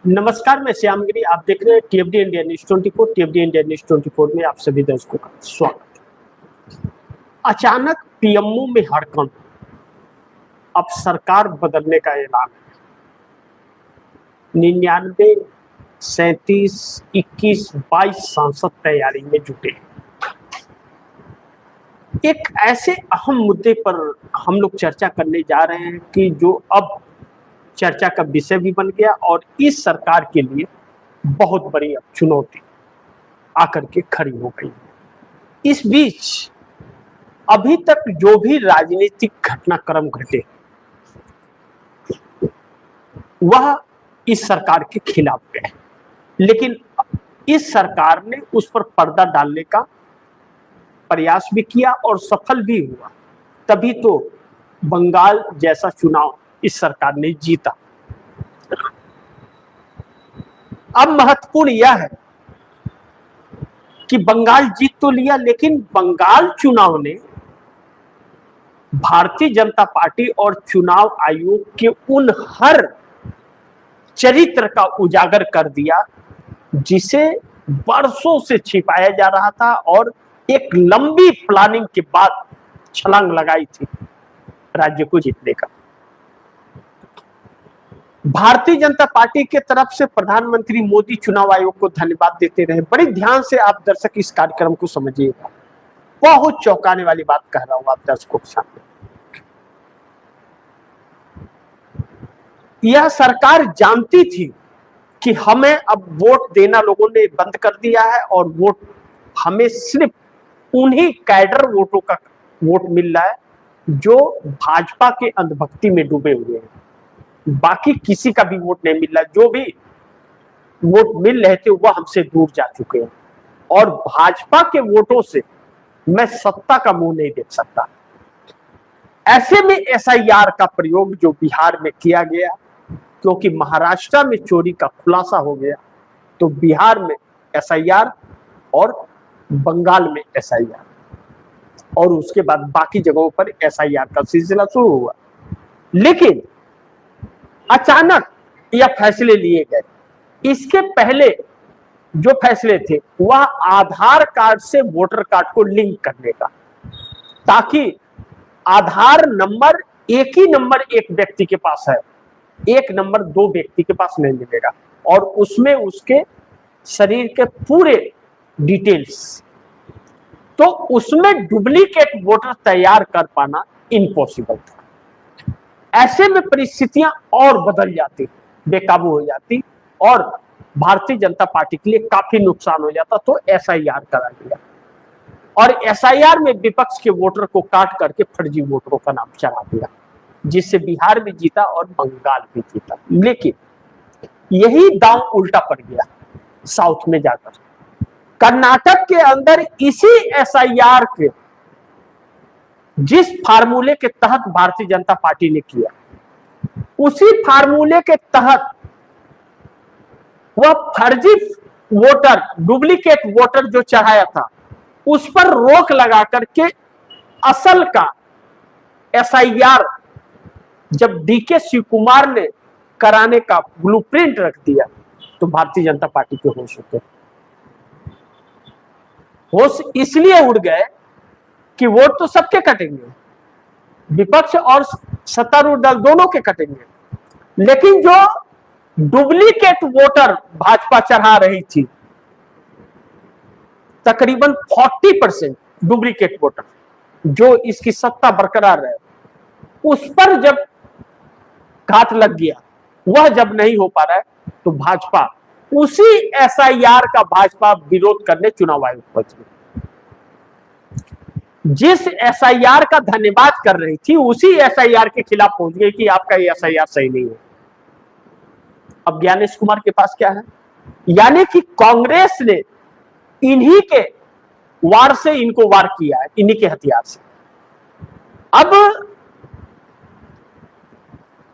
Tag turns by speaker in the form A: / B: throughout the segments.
A: नमस्कार, मैं श्यामगिरी। आप देख रहे हैं टीएफडी इंडिया न्यूज 24। टीएफडी इंडिया न्यूज 24 में आप सभी दर्शकों का स्वागत। अचानक पीएमओ में हड़कंप, अब सरकार बदलने का ऐलान। 99, 37, 21, 22 सांसद तैयारी में जुटे। एक ऐसे अहम मुद्दे पर हम लोग चर्चा करने जा रहे हैं कि जो अब चर्चा का विषय भी बन गया और इस सरकार के लिए बहुत बड़ी अब चुनौती आकर के खड़ी हो गई। इस बीच अभी तक जो भी राजनीतिक घटनाक्रम घटे वह इस सरकार के खिलाफ गए, लेकिन इस सरकार ने उस पर पर्दा डालने का प्रयास भी किया और सफल भी हुआ। तभी तो बंगाल जैसा चुनाव इस सरकार ने जीता। अब महत्वपूर्ण यह है कि बंगाल जीत तो लिया, लेकिन बंगाल चुनाव ने भारतीय जनता पार्टी और चुनाव आयोग के उन हर चरित्र का उजागर कर दिया जिसे वर्षों से छिपाया जा रहा था और एक लंबी प्लानिंग के बाद छलांग लगाई थी राज्य को जीतने का। भारतीय जनता पार्टी के तरफ से प्रधानमंत्री मोदी चुनाव आयोग को धन्यवाद देते रहे। बड़ी ध्यान से आप दर्शक इस कार्यक्रम को समझिएगा, बहुत चौंकाने वाली बात कह रहा हूं आप दर्शकों के सामने। यह सरकार जानती थी कि हमें अब वोट देना लोगों ने बंद कर दिया है और वोट हमें सिर्फ उन्हीं कैडर वोटों का वोट मिल रहा है जो भाजपा के अंधभक्ति में डूबे हुए हैं। बाकी किसी का भी वोट नहीं मिल रहा। जो भी वोट मिल रहे थे वह हमसे दूर जा चुके हैं और भाजपा के वोटों से मैं सत्ता का मुंह नहीं देख सकता। ऐसे में एसआईआर का प्रयोग जो बिहार में किया गया, क्योंकि महाराष्ट्र में चोरी का खुलासा हो गया तो बिहार में एसआईआर और बंगाल में एसआईआर और उसके बाद बाकी जगहों पर एसआईआर का सिलसिला शुरू हुआ। लेकिन अचानक यह फैसले लिए गए। इसके पहले जो फैसले थे वह आधार कार्ड से वोटर कार्ड को लिंक करने का, ताकि आधार नंबर एक ही नंबर एक व्यक्ति के पास है, एक नंबर दो व्यक्ति के पास नहीं मिलेगा और उसमें उसके शरीर के पूरे डिटेल्स, तो उसमें डुप्लीकेट वोटर तैयार कर पाना इम्पॉसिबल था। ऐसे में परिस्थितियां और बदल जाती, बेकाबू हो जाती और भारतीय जनता पार्टी के लिए काफी नुकसान हो जाता। तो एसआईआर करा दिया और एसआईआर में विपक्ष के वोटर को काट करके फर्जी वोटरों का नाम चढ़ा दिया, जिससे बिहार भी जीता और बंगाल भी जीता। लेकिन यही दांव उल्टा पड़ गया साउथ में जाकर। कर्नाटक के अंदर इसी एसआईआर के जिस फार्मूले के तहत भारतीय जनता पार्टी ने किया, उसी फार्मूले के तहत वह फर्जी वोटर, डुप्लीकेट वोटर जो चढ़ाया था उस पर रोक लगा करके असल का एसआईआर जब डीके शिव कुमार ने कराने का ब्लूप्रिंट रख दिया तो भारतीय जनता पार्टी के होश उठे। होश इसलिए उड़ गए कि वोट तो सबके कटेंगे, विपक्ष और सत्तारूढ़ दल दोनों के कटेंगे, लेकिन जो डुप्लीकेट वोटर भाजपा चढ़ा रही थी, तकरीबन 40% डुप्लीकेट वोटर जो इसकी सत्ता बरकरार है, उस पर जब घात लग गया, वह जब नहीं हो पा रहा है तो भाजपा उसी एसआईआर का भाजपा विरोध करने चुनाव आयोग पहुंच गई। जिस एसआईआर का धन्यवाद कर रही थी उसी एसआईआर के खिलाफ पहुंच गई कि आपका ये एसआईआर सही नहीं है। अब ज्ञानेश कुमार के पास क्या है, यानी कि कांग्रेस ने इन्हीं के वार से इनको वार किया है, इन्हीं के हथियार से। अब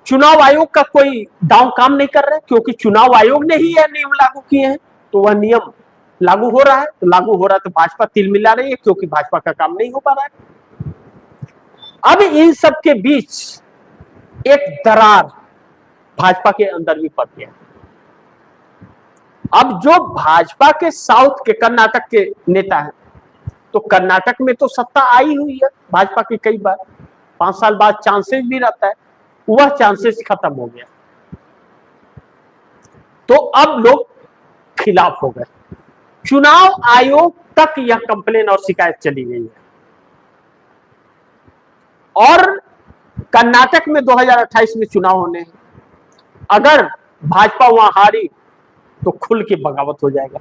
A: चुनाव आयोग का कोई दांव काम नहीं कर रहा है, क्योंकि चुनाव आयोग ने ही यह नियम लागू किए हैं तो वह नियम लागू हो रहा है। तो लागू हो रहा है तो भाजपा तिल मिला रही है, क्योंकि भाजपा का काम नहीं हो पा रहा है। अब इन सब के बीच एक दरार भाजपा के अंदर भी पड़ गया। अब जो भाजपा के साउथ के कर्नाटक के नेता हैं, तो कर्नाटक में तो सत्ता आई हुई है भाजपा की कई बार, 5 साल बाद चांसेस भी रहता है, वह चांसेस खत्म हो गया। तो अब लोग खिलाफ हो गए। चुनाव आयोग तक यह कंप्लेन और शिकायत चली गई है। और कर्नाटक में 2028 में चुनाव होने हैं, अगर भाजपा वहां हारी तो खुल के बगावत हो जाएगा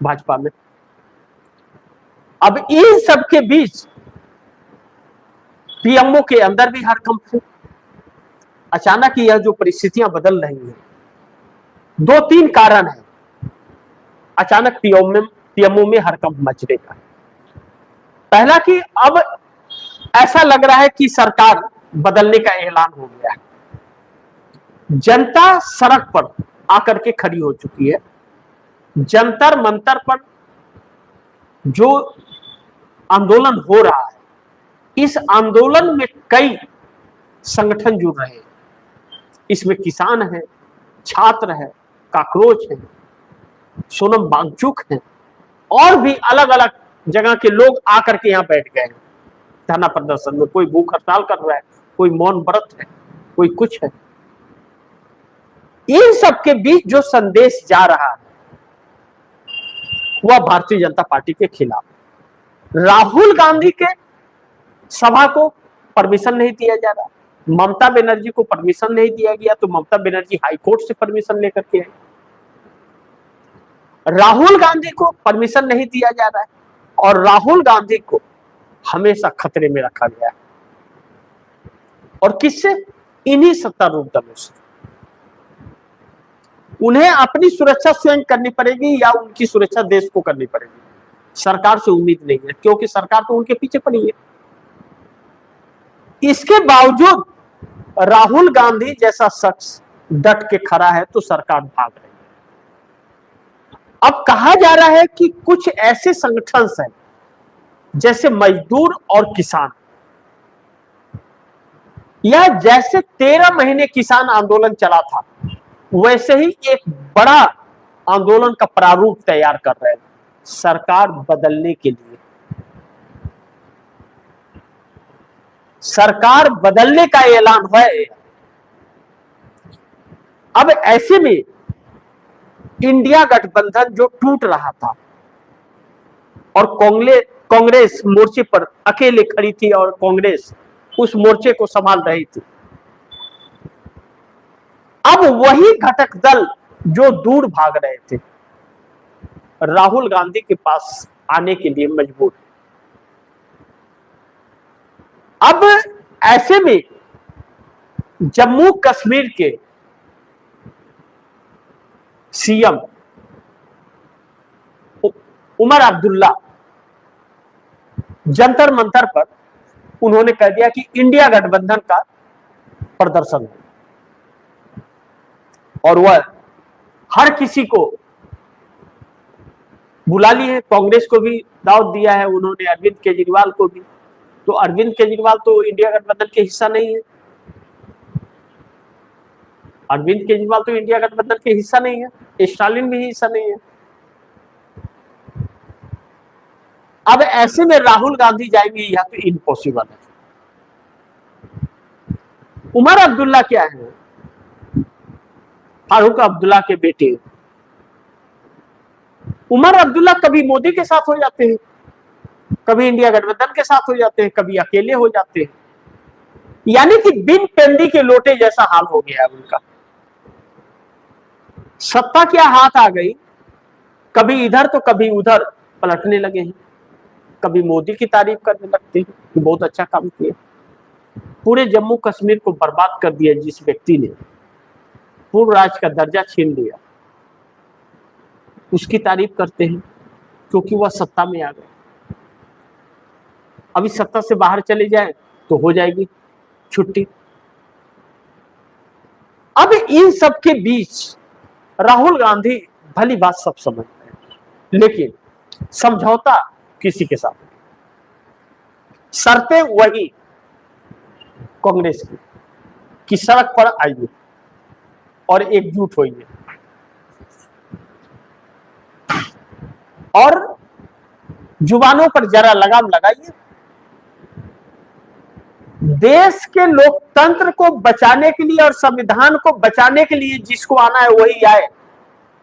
A: भाजपा में। अब इन सब के बीच पीएमओ के अंदर भी हड़कंप है। अचानक यह जो परिस्थितियां बदल रही हैं, 2-3 कारण है अचानक पीएमओ में हड़कंप मचने का। पहला कि अब ऐसा लग रहा है कि सरकार बदलने का ऐलान हो गया है। जनता सड़क पर आकर के खड़ी हो चुकी है। जंतर मंतर पर जो आंदोलन हो रहा है, इस आंदोलन में कई संगठन जुड़ रहे हैं। इसमें किसान है, छात्र है, काकरोच है, सोनम वांगचुक है, और भी अलग अलग जगह के लोग आकर के यहां बैठ गए हैं धरना प्रदर्शन में। कोई भूख हड़ताल कर रहा है, कोई मौन व्रत है, कोई कुछ है। इन सब के बीच जो संदेश जा रहा है वह भारतीय जनता पार्टी के खिलाफ। राहुल गांधी के सभा को परमिशन नहीं दिया जा रहा, ममता बनर्जी को परमिशन नहीं दिया गया, तो ममता बनर्जी हाईकोर्ट से परमिशन लेकर के आई। राहुल गांधी को परमिशन नहीं दिया जा रहा है, और राहुल गांधी को हमेशा खतरे में रखा गया है। और किससे? इन्हीं सत्तारूढ़ दलों से। उन्हें अपनी सुरक्षा स्वयं करनी पड़ेगी या उनकी सुरक्षा देश को करनी पड़ेगी। सरकार से उम्मीद नहीं है, क्योंकि सरकार तो उनके पीछे पड़ी है। इसके बावजूद राहुल गांधी जैसा शख्स डट के खड़ा है तो सरकार भाग रही है। अब कहा जा रहा है कि कुछ ऐसे संगठन हैं जैसे मजदूर और किसान, यह जैसे 13 महीने किसान आंदोलन चला था वैसे ही एक बड़ा आंदोलन का प्रारूप तैयार कर रहे हैं सरकार बदलने के लिए। सरकार बदलने का ऐलान है। अब ऐसे में इंडिया गठबंधन जो टूट रहा था और कांग्रेस मोर्चे पर अकेले खड़ी थी और कांग्रेस उस मोर्चे को संभाल रही थी, अब वही घटक दल जो दूर भाग रहे थे राहुल गांधी के पास आने के लिए मजबूर। अब ऐसे में जम्मू कश्मीर के सीएम उमर अब्दुल्ला जंतर मंतर पर उन्होंने कह दिया कि इंडिया गठबंधन का प्रदर्शन है, और वह हर किसी को बुला लिए। कांग्रेस को भी दावत दिया है उन्होंने, अरविंद केजरीवाल को भी। तो अरविंद केजरीवाल तो इंडिया गठबंधन के हिस्सा नहीं है। अरविंद केजरीवाल तो इंडिया गठबंधन के हिस्सा नहीं है, स्टालिन भी हिस्सा नहीं है। अब ऐसे में राहुल गांधी जाएंगे, यह तो इम्पॉसिबल है। उमर अब्दुल्ला क्या है? फारूक अब्दुल्ला के बेटे। उमर अब्दुल्ला कभी मोदी के साथ हो जाते हैं, कभी इंडिया गठबंधन के साथ हो जाते हैं, कभी अकेले हो जाते हैं। यानी कि बिन पेंदी के लोटे जैसा हाल हो गया है उनका। सत्ता क्या हाथ आ गई, कभी इधर तो कभी उधर पलटने लगे हैं। कभी मोदी की तारीफ करने लगते हैं कि बहुत अच्छा काम किया। पूरे जम्मू कश्मीर को बर्बाद कर दिया जिस व्यक्ति ने, पूर्व राज्य का दर्जा छीन लिया, उसकी तारीफ करते हैं क्योंकि वह सत्ता में आ गए। अभी सत्ता से बाहर चले जाए तो हो जाएगी छुट्टी। अब इन सब के बीच राहुल गांधी भली बात सब समझते हैं, लेकिन समझौता किसी के साथ, शर्तें वही कांग्रेस की कि सड़क पर आइए और एकजुट होइए। और जुबानों पर जरा लगाम लगाइए। देश के लोकतंत्र को बचाने के लिए और संविधान को बचाने के लिए जिसको आना है वही आए,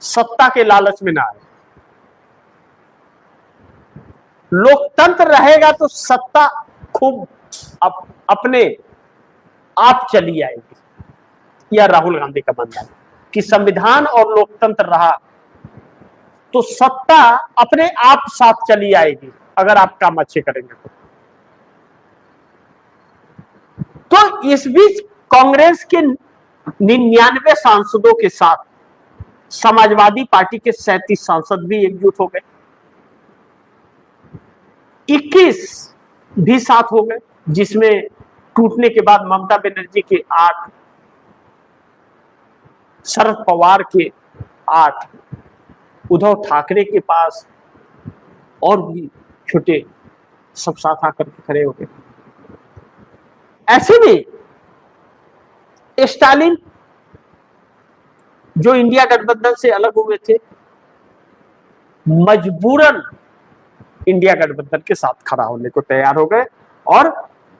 A: सत्ता के लालच में ना आए। लोकतंत्र रहेगा तो सत्ता खूब अपने आप चली आएगी। यह राहुल गांधी का मानना है कि संविधान और लोकतंत्र रहा तो सत्ता अपने आप साथ चली आएगी अगर आप काम अच्छे करेंगे तो इस बीच कांग्रेस के 99 सांसदों के साथ समाजवादी पार्टी के 37 सांसद भी एकजुट हो गए, 21 भी साथ हो गए, जिसमें टूटने के बाद ममता बनर्जी के 8, शरद पवार के 8, उद्धव ठाकरे के पास और भी छोटे सब साथ आकर के खड़े हो गए। ऐसे में स्टालिन जो इंडिया गठबंधन से अलग हुए थे, मजबूरन इंडिया गठबंधन के साथ खड़ा होने को तैयार हो गए और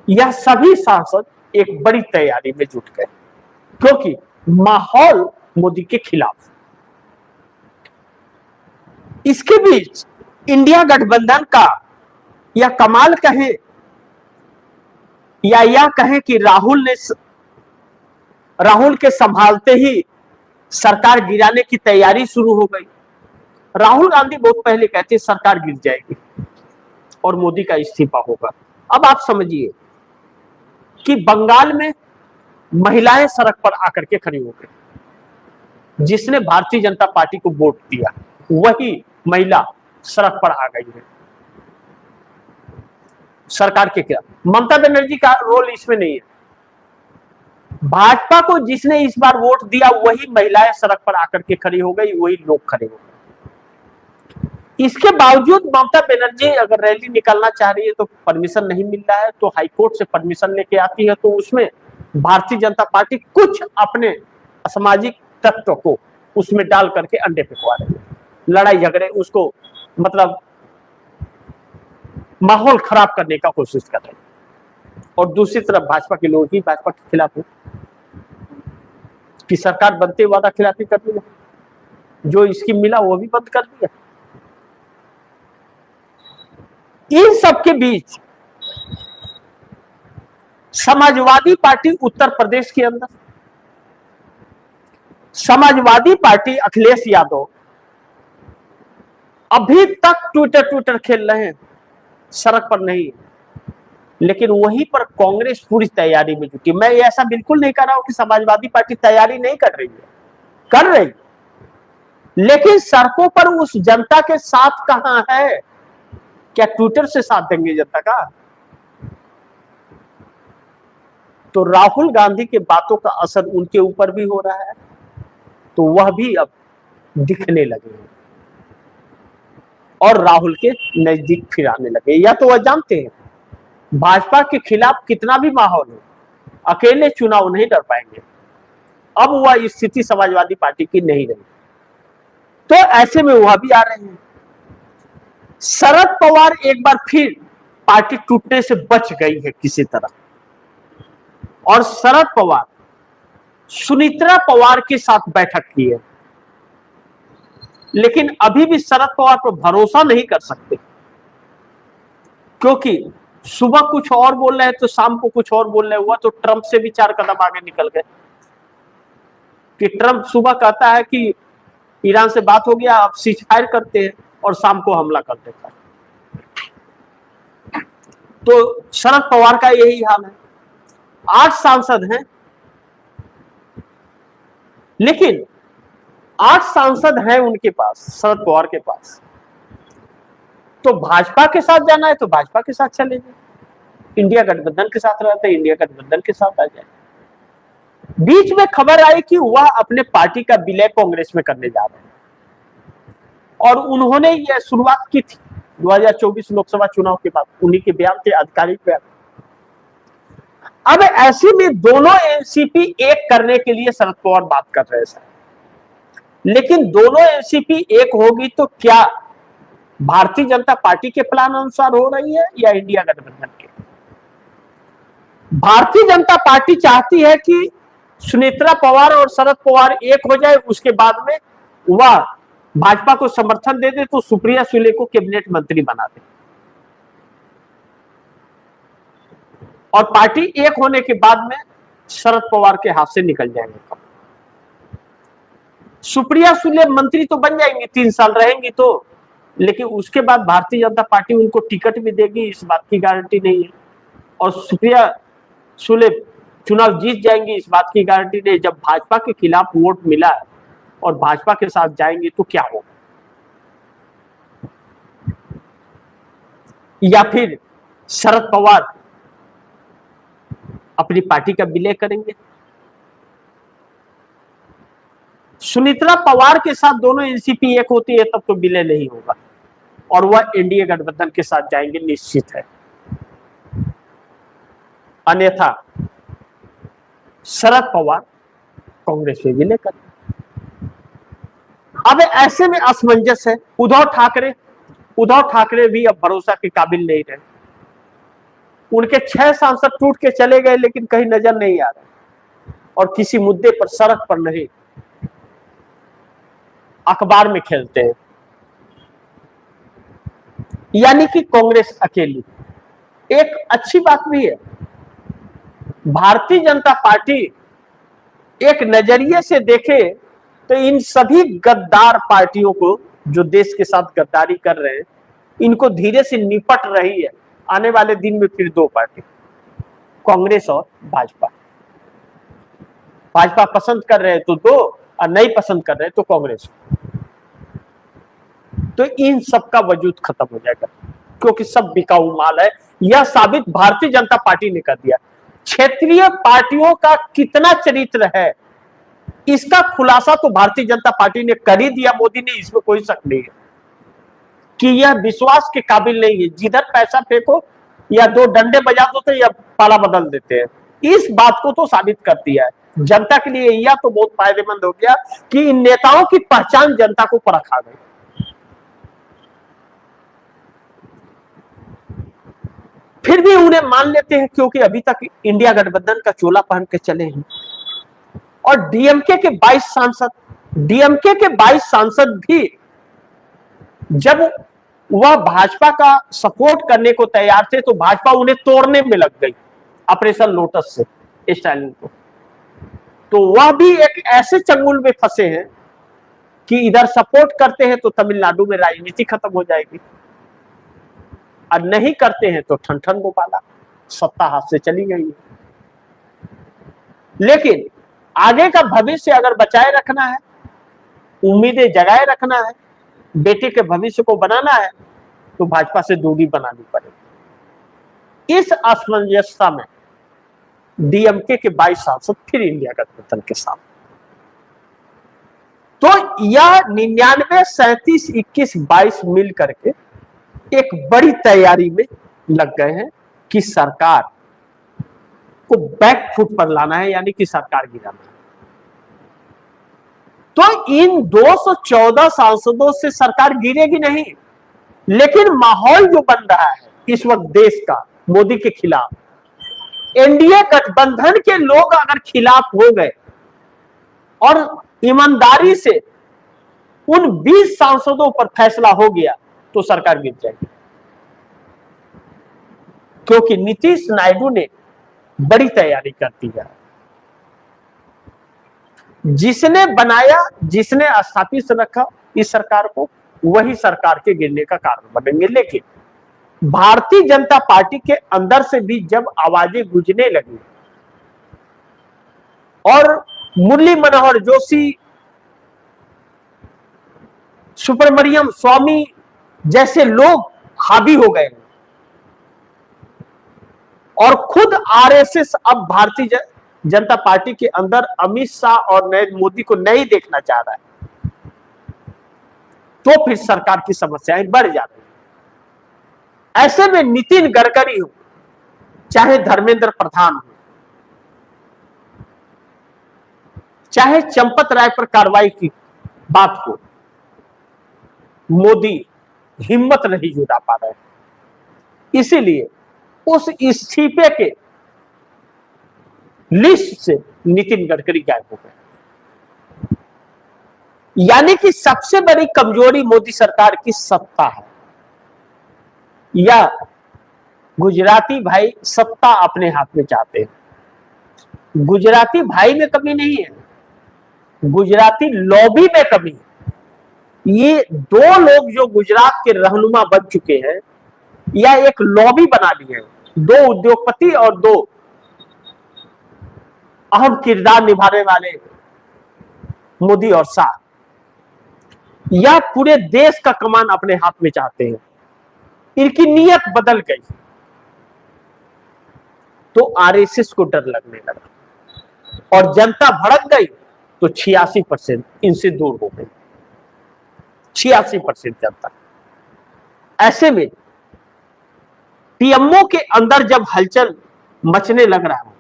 A: यह सभी सांसद एक बड़ी तैयारी में जुट गए क्योंकि माहौल मोदी के खिलाफ। इसके बीच इंडिया गठबंधन का यह कमाल कहें या यह कहें कि राहुल के संभालते ही सरकार गिराने की तैयारी शुरू हो गई। राहुल गांधी बहुत पहले कहते सरकार गिर जाएगी और मोदी का इस्तीफा होगा। अब आप समझिए कि बंगाल में महिलाएं सड़क पर आकर के खड़ी हो गई, जिसने भारतीय जनता पार्टी को वोट दिया वही महिला सड़क पर आ गई है सरकार के खिलाफ। ममता बनर्जी का रोल इसमें नहीं है। भाजपा को जिसने इस बार वोट दिया वही महिलाएं सड़क पर आकर के खड़ी हो गई, वही लोग खड़े हो गए। इसके बावजूद ममता बनर्जी अगर रैली निकालना चाह रही है तो परमिशन नहीं मिल रहा है, तो हाईकोर्ट से परमिशन लेके आती है, तो उसमें भारतीय जनता पार्टी कुछ अपने असामाजिक तत्व को उसमें डाल करके अंडे फेंकवा रही है, लड़ाई झगड़े उसको मतलब माहौल खराब करने का कोशिश कर रहे हैं। और दूसरी तरफ भाजपा के लोग ही भाजपा के खिलाफ है कि सरकार बनते वादा खिलाफी कर दी, जो इसकी मिला वो भी बंद कर दिया। इन सब के बीच समाजवादी पार्टी उत्तर प्रदेश के अंदर, समाजवादी पार्टी अखिलेश यादव अभी तक ट्विटर खेल रहे हैं, सड़क पर नहीं, लेकिन वहीं पर कांग्रेस पूरी तैयारी में जुटी। मैं ऐसा बिल्कुल नहीं कर रहा हूं कि समाजवादी पार्टी तैयारी नहीं कर रही है, कर रही, लेकिन सड़कों पर उस जनता के साथ कहां है? क्या ट्विटर से साथ देंगे जनता का? तो राहुल गांधी के बातों का असर उनके ऊपर भी हो रहा है, तो वह भी अब दिखने लगे और राहुल के नजदीक फिर आने लगे। या तो वह जानते हैं भाजपा के खिलाफ कितना भी माहौल हो, अकेले चुनाव नहीं लड़ पाएंगे। अब वह स्थिति समाजवादी पार्टी की नहीं रही, तो ऐसे में वह भी आ रहे हैं। शरद पवार एक बार फिर पार्टी टूटने से बच गई है किसी तरह, और शरद पवार सुनीत्रा पवार के साथ बैठक की है, लेकिन अभी भी शरद पवार पर भरोसा नहीं कर सकते, क्योंकि सुबह कुछ और बोल रहे हैं तो शाम को कुछ और बोल रहे हुआ, तो ट्रंप से भी 4 कदम आगे निकल गए कि ट्रंप सुबह कहता है कि ईरान से बात हो गया, आप सीज फायर करते हैं, और शाम को हमला कर देता है। तो शरद पवार का यही हाल है। 8 सांसद हैं, लेकिन 8 सांसद हैं उनके पास, शरद पवार के पास, तो भाजपा के साथ जाना है तो भाजपा के साथ चले जाए, इंडिया गठबंधन के साथ रहते इंडिया गठबंधन के साथ आ जाए। बीच में खबर आई कि वह अपने पार्टी का विलय कांग्रेस में करने जा रहे हैं, और उन्होंने यह शुरुआत की थी 2024 लोकसभा चुनाव के बाद, उन्हीं के बयान थे, आधिकारिक बयान। अब ऐसे में दोनों एनसीपी एक करने के लिए शरद पवार बात कर रहे हैं, लेकिन दोनों एनसीपी एक होगी तो क्या भारतीय जनता पार्टी के प्लान अनुसार हो रही है या इंडिया गठबंधन के? भारतीय जनता पार्टी चाहती है कि सुनेत्रा पवार और शरद पवार एक हो जाए, उसके बाद में वह भाजपा को समर्थन दे दे तो सुप्रिया सुले को कैबिनेट मंत्री बना दे, और पार्टी एक होने के बाद में शरद पवार के हाथ से निकल जाएंगे। सुप्रिया सुले मंत्री तो बन जाएंगी, 3 साल रहेंगी तो, लेकिन उसके बाद भारतीय जनता पार्टी उनको टिकट भी देगी, इस बात की गारंटी नहीं है। और सुप्रिया सुले चुनाव जीत जाएंगी, इस बात की गारंटी नहीं। जब भाजपा के खिलाफ वोट मिला और भाजपा के साथ जाएंगे तो क्या होगा? या फिर शरद पवार अपनी पार्टी का विलय करेंगे? सुनेत्रा पवार के साथ दोनों एनसीपी एक होती है तब तो विलय नहीं होगा, और वह एनडीए गठबंधन के साथ जाएंगे, निश्चित है। अन्यथा शरद पवार कांग्रेस में विलय कर। अब ऐसे में असमंजस है। उद्धव ठाकरे भी अब भरोसा के काबिल नहीं रहे। उनके 6 सांसद टूट के चले गए, लेकिन कहीं नजर नहीं आ रहा, और किसी मुद्दे पर, सड़क पर नहीं, अखबार में खेलते हैं। यानी कि कांग्रेस अकेली। एक अच्छी बात भी है, भारतीय जनता पार्टी एक नजरिए से देखे तो इन सभी गद्दार पार्टियों को, जो देश के साथ गद्दारी कर रहे हैं, इनको धीरे से निपट रही है। आने वाले दिन में फिर 2 पार्टी, कांग्रेस और भाजपा। भाजपा पसंद कर रहे हैं तो 2, और नहीं पसंद कर रहे हैं तो कांग्रेस। तो इन सब का वजूद खत्म हो जाएगा, क्योंकि सब बिकाऊ माल है। यह साबित भारतीय जनता पार्टी ने कर दिया। क्षेत्रीय पार्टियों का कितना चरित्र है, इसका खुलासा तो भारतीय जनता पार्टी ने कर ही दिया। मोदी ने, इसमें कोई शक नहीं है कि यह विश्वास के काबिल नहीं है। जिधर पैसा फेंको या 2 डंडे बजा दो तो या पाला बदल देते हैं। इस बात को तो साबित कर दिया है जनता के लिए। यह तो बहुत फायदेमंद हो गया कि इन नेताओं की पहचान जनता को परख आ गई। फिर भी उन्हें मान लेते हैं, क्योंकि अभी तक इंडिया गठबंधन का चोला पहन के चले हैं। और डीएमके के 22 सांसद भी जब वह भाजपा का सपोर्ट करने को तैयार थे, तो भाजपा उन्हें तोड़ने में लग गई ऑपरेशन लोटस से स्टालिन को। तो वह भी एक ऐसे चंगुल में फंसे हैं कि इधर सपोर्ट करते हैं तो तमिलनाडु में राजनीति खत्म हो जाएगी, और नहीं करते हैं तो ठन ठन गोपाला, सत्ता हाथ से चली गई है। लेकिन आगे का भविष्य अगर बचाए रखना है, उम्मीदें जगाए रखना है, बेटे के भविष्य को बनाना है, तो भाजपा से दूरी बनानी पड़ेगी। इस असमंजसता में डीएमके के 22 सांसद फिर इंडिया गठबंधन के साथ। तो यह 99, 37, 21, 22 मिल करके एक बड़ी तैयारी में लग गए हैं कि सरकार को बैक फुट पर लाना है, यानी कि सरकार गिराना है। तो इन 214 सांसदों से सरकार गिरेगी नहीं, लेकिन माहौल जो बन रहा है इस वक्त देश का मोदी के खिलाफ, एनडीए गठबंधन के लोग अगर खिलाफ हो गए और ईमानदारी से उन 20 सांसदों पर फैसला हो गया, तो सरकार गिर जाएगी। क्योंकि नीतीश नायडू ने बड़ी तैयारी कर दी है। जिसने बनाया, जिसने स्थापित रखा इस सरकार को, वही सरकार के गिरने का कारण बनेंगे। लेकिन भारतीय जनता पार्टी के अंदर से भी जब आवाजें गूंजने लगी और मुरली मनोहर जोशी, सुब्रमण्यम स्वामी जैसे लोग हावी हो गए और खुद आरएसएस अब भारतीय जनता पार्टी के अंदर अमित शाह और नरेंद्र मोदी को नहीं देखना चाह रहा है, तो फिर सरकार की समस्याएं बढ़ जाती हैं। ऐसे में नितिन गडकरी हो, चाहे धर्मेंद्र प्रधान हो, चाहे चंपत राय पर कार्रवाई की बात हो, मोदी हिम्मत नहीं जुटा पा रहे हैं। इसीलिए उस इस्तीफे के लिस्ट से नितिन गडकरी गायब हो गए। यानी कि सबसे बड़ी कमजोरी मोदी सरकार की सत्ता है, या गुजराती भाई सत्ता अपने हाथ में चाहते हैं। गुजराती भाई में कमी नहीं है, गुजराती लॉबी में कमी है। ये दो लोग जो गुजरात के रहनुमा बन चुके हैं, या एक लॉबी बना ली है, दो उद्योगपति और दो अहम किरदार निभाने वाले मोदी और शाह, या पूरे देश का कमान अपने हाथ में चाहते हैं। इनकी नीयत बदल गई तो आरएसएस को डर लगने लगा और जनता भड़क गई तो 86% इनसे दूर हो गई। 86% जनता। ऐसे में पीएमओ के अंदर जब हलचल मचने लग रहा है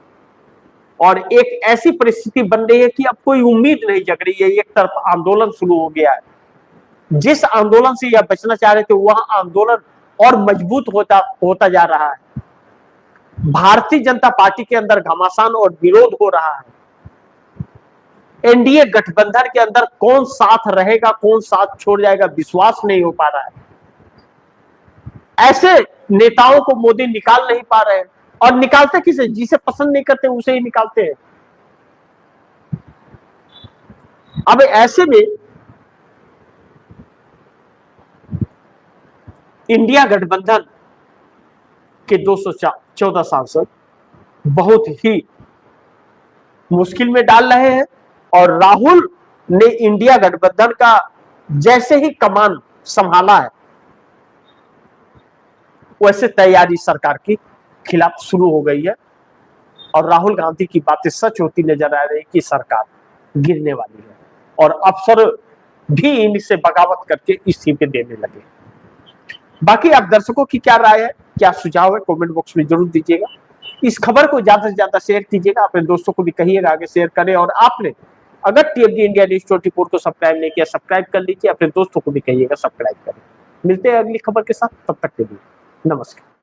A: और एक ऐसी परिस्थिति बन रही है कि अब कोई उम्मीद नहीं जग रही है, एक तरफ आंदोलन शुरू हो गया है, जिस आंदोलन से यह बचना चाह रहे थे वह आंदोलन और मजबूत होता जा रहा है। भारतीय जनता पार्टी के अंदर घमासान और विरोध हो रहा है। एनडीए गठबंधन के अंदर कौन साथ रहेगा, कौन साथ छोड़ जाएगा, विश्वास नहीं हो पा रहा है। ऐसे नेताओं को मोदी निकाल नहीं पा रहे हैं, और निकालते किसे? जिसे पसंद नहीं करते उसे ही निकालते हैं। अब ऐसे में इंडिया गठबंधन के 214 सांसद बहुत ही मुश्किल में डाल रहे हैं, और राहुल ने इंडिया गठबंधन का जैसे ही कमान संभाला है वैसे तैयारी सरकार के खिलाफ शुरू हो गई है, और राहुल गांधी की बातें सच होती नजर आ रही है कि सरकार गिरने वाली है, और अफसर भी इनसे बगावत करके इस्तीफे देने लगे। बाकी आप दर्शकों की क्या राय है, क्या सुझाव है, कमेंट बॉक्स में जरूर दीजिएगा। इस खबर को ज्यादा से ज्यादा शेयर कीजिएगा, अपने दोस्तों को भी कहिएगा आगे शेयर करें, और आपने अगर टीएफडी इंडिया न्यूज 24 को सब्सक्राइब नहीं किया सब्सक्राइब कर लीजिए, अपने दोस्तों को भी कहिएगा सब्सक्राइब करें। मिलते हैं अगली खबर के साथ, तब तक के लिए नमस्कार।